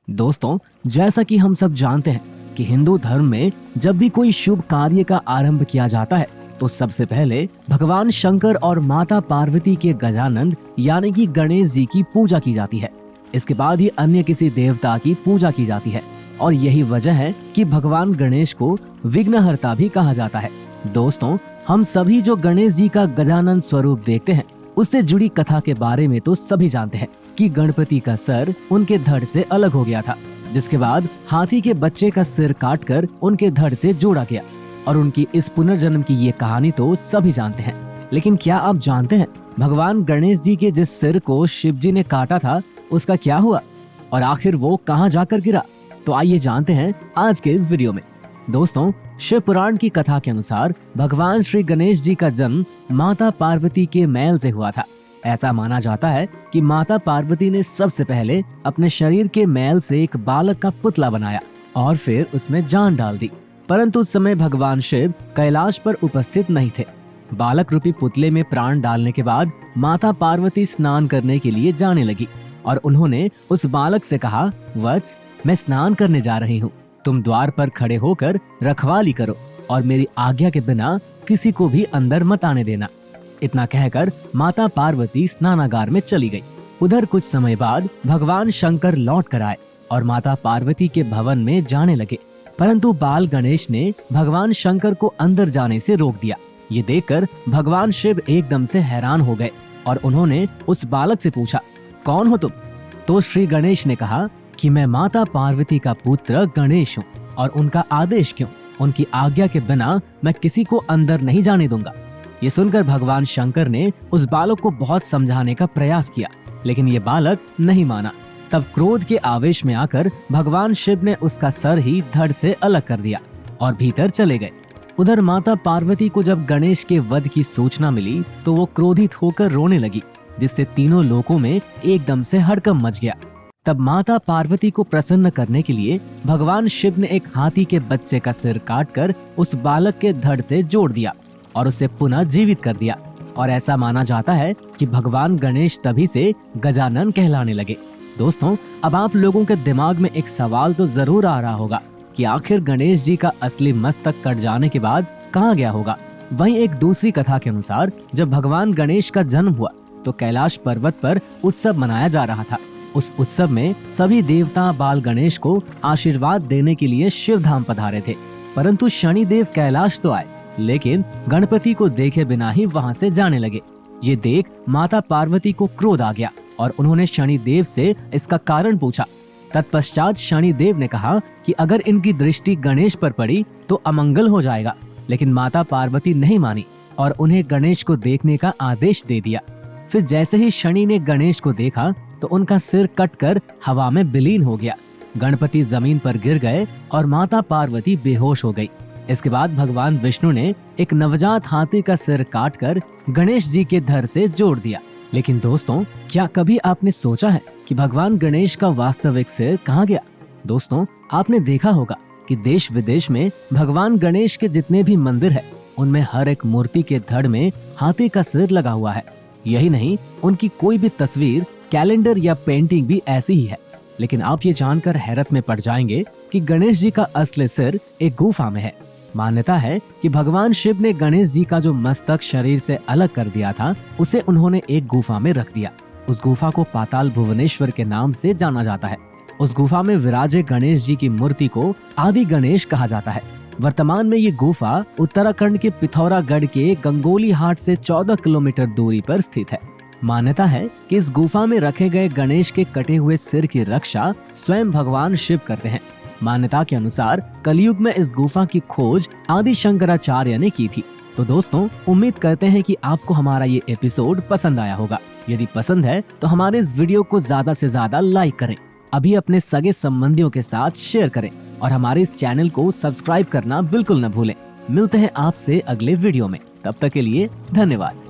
दोस्तों, जैसा कि हम सब जानते हैं कि हिंदू धर्म में जब भी कोई शुभ कार्य का आरंभ किया जाता है तो सबसे पहले भगवान शंकर और माता पार्वती के गजानंद यानी कि गणेश जी की पूजा की जाती है। इसके बाद ही अन्य किसी देवता की पूजा की जाती है और यही वजह है कि भगवान गणेश को विघ्नहर्ता भी कहा जाता है। दोस्तों, हम सभी जो गणेश जी का गजानन स्वरूप देखते हैं उससे जुड़ी कथा के बारे में तो सभी जानते हैं कि गणपति का सर उनके धड़ से अलग हो गया था, जिसके बाद हाथी के बच्चे का सिर काटकर उनके धड़ से जोड़ा गया और उनकी इस पुनर्जन्म की ये कहानी तो सभी जानते हैं। लेकिन क्या आप जानते हैं भगवान गणेश जी के जिस सिर को शिव जी ने काटा था उसका क्या हुआ और आखिर वो कहाँ जाकर गिरा? तो आइए जानते हैं आज के इस वीडियो में। दोस्तों, शिव पुराण की कथा के अनुसार भगवान श्री गणेश जी का जन्म माता पार्वती के मैल से हुआ था। ऐसा माना जाता है कि माता पार्वती ने सबसे पहले अपने शरीर के मैल से एक बालक का पुतला बनाया और फिर उसमें जान डाल दी। परंतु उस समय भगवान शिव कैलाश पर उपस्थित नहीं थे। बालक रूपी पुतले में प्राण डालने के बाद माता पार्वती स्नान करने के लिए जाने लगी और उन्होंने उस बालक से कहा, वत्स, मैं स्नान करने जा रही हूँ, तुम द्वार पर खड़े होकर रखवाली करो और मेरी आज्ञा के बिना किसी को भी अंदर मत आने देना। इतना कहकर माता पार्वती स्नानागार में चली गई। उधर कुछ समय बाद भगवान शंकर लौट कर आए और माता पार्वती के भवन में जाने लगे, परंतु बाल गणेश ने भगवान शंकर को अंदर जाने से रोक दिया। ये देखकर भगवान शिव एकदम से हैरान हो गए और उन्होंने उस बालक से पूछा, कौन हो तुम? तो श्री गणेश ने कहा कि मैं माता पार्वती का पुत्र गणेश हूँ और उनका आदेश क्यों, उनकी आज्ञा के बिना मैं किसी को अंदर नहीं जाने दूंगा। ये सुनकर भगवान शंकर ने उस बालक को बहुत समझाने का प्रयास किया, लेकिन ये बालक नहीं माना। तब क्रोध के आवेश में आकर भगवान शिव ने उसका सर ही धड़ से अलग कर दिया और भीतर चले गए। उधर माता पार्वती को जब गणेश के वध की सूचना मिली तो वो क्रोधित होकर रोने लगी, जिससे तीनों लोकों में एकदम से हड़कंप मच गया। तब माता पार्वती को प्रसन्न करने के लिए भगवान शिव ने एक हाथी के बच्चे का सिर काटकर उस बालक के धड़ से जोड़ दिया और उसे पुनः जीवित कर दिया। और ऐसा माना जाता है कि भगवान गणेश तभी से गजानन कहलाने लगे। दोस्तों, अब आप लोगों के दिमाग में एक सवाल तो जरूर आ रहा होगा कि आखिर गणेश जी का असली मस्तक कट जाने के बाद कहाँ गया होगा? वहीं एक दूसरी कथा के अनुसार जब भगवान गणेश का जन्म हुआ तो कैलाश पर्वत पर उत्सव मनाया जा रहा था। उस उत्सव में सभी देवता बाल गणेश को आशीर्वाद देने के लिए शिव धाम पधारे थे, परंतु शनिदेव कैलाश तो आए, लेकिन गणपति को देखे बिना ही वहां से जाने लगे। ये देख माता पार्वती को क्रोध आ गया और उन्होंने शनिदेव से इसका कारण पूछा। तत्पश्चात शनिदेव ने कहा कि अगर इनकी दृष्टि गणेश पर पड़ी तो अमंगल हो जाएगा, लेकिन माता पार्वती नहीं मानी और उन्हें गणेश को देखने का आदेश दे दिया। फिर जैसे ही शनि ने गणेश को देखा तो उनका सिर कटकर हवा में विलीन हो गया। गणपति जमीन पर गिर गए और माता पार्वती बेहोश हो गई। इसके बाद भगवान विष्णु ने एक नवजात हाथी का सिर काटकर गणेश जी के धड़ से जोड़ दिया। लेकिन दोस्तों, क्या कभी आपने सोचा है कि भगवान गणेश का वास्तविक सिर कहाँ गया? दोस्तों, आपने देखा होगा कि देश विदेश में भगवान गणेश के जितने भी मंदिर है उनमें हर एक मूर्ति के धड़ में हाथी का सिर लगा हुआ है। यही नहीं, उनकी कोई भी तस्वीर, कैलेंडर या पेंटिंग भी ऐसी ही है। लेकिन आप ये जानकर हैरत में पड़ जाएंगे कि गणेश जी का असली सिर एक गुफा में है। मान्यता है कि भगवान शिव ने गणेश जी का जो मस्तक शरीर से अलग कर दिया था उसे उन्होंने एक गुफा में रख दिया। उस गुफा को पाताल भुवनेश्वर के नाम से जाना जाता है। उस गुफा में विराजे गणेश जी की मूर्ति को आदि गणेश कहा जाता है। वर्तमान में ये गुफा उत्तराखंड के पिथौरागढ़ के गंगोली हाट से 14 किलोमीटर दूरी पर स्थित है। मान्यता है कि इस गुफा में रखे गए गणेश के कटे हुए सिर की रक्षा स्वयं भगवान शिव करते हैं। मान्यता के अनुसार कलयुग में इस गुफा की खोज आदि शंकराचार्य ने की थी। तो दोस्तों, उम्मीद करते हैं कि आपको हमारा ये एपिसोड पसंद आया होगा। यदि पसंद है तो हमारे इस वीडियो को ज्यादा से ज्यादा लाइक करें, अभी अपने सगे संबंधियों के साथ शेयर करें और हमारे इस चैनल को सब्सक्राइब करना बिल्कुल न भूलें। मिलते हैं आपसे अगले वीडियो में, तब तक के लिए धन्यवाद।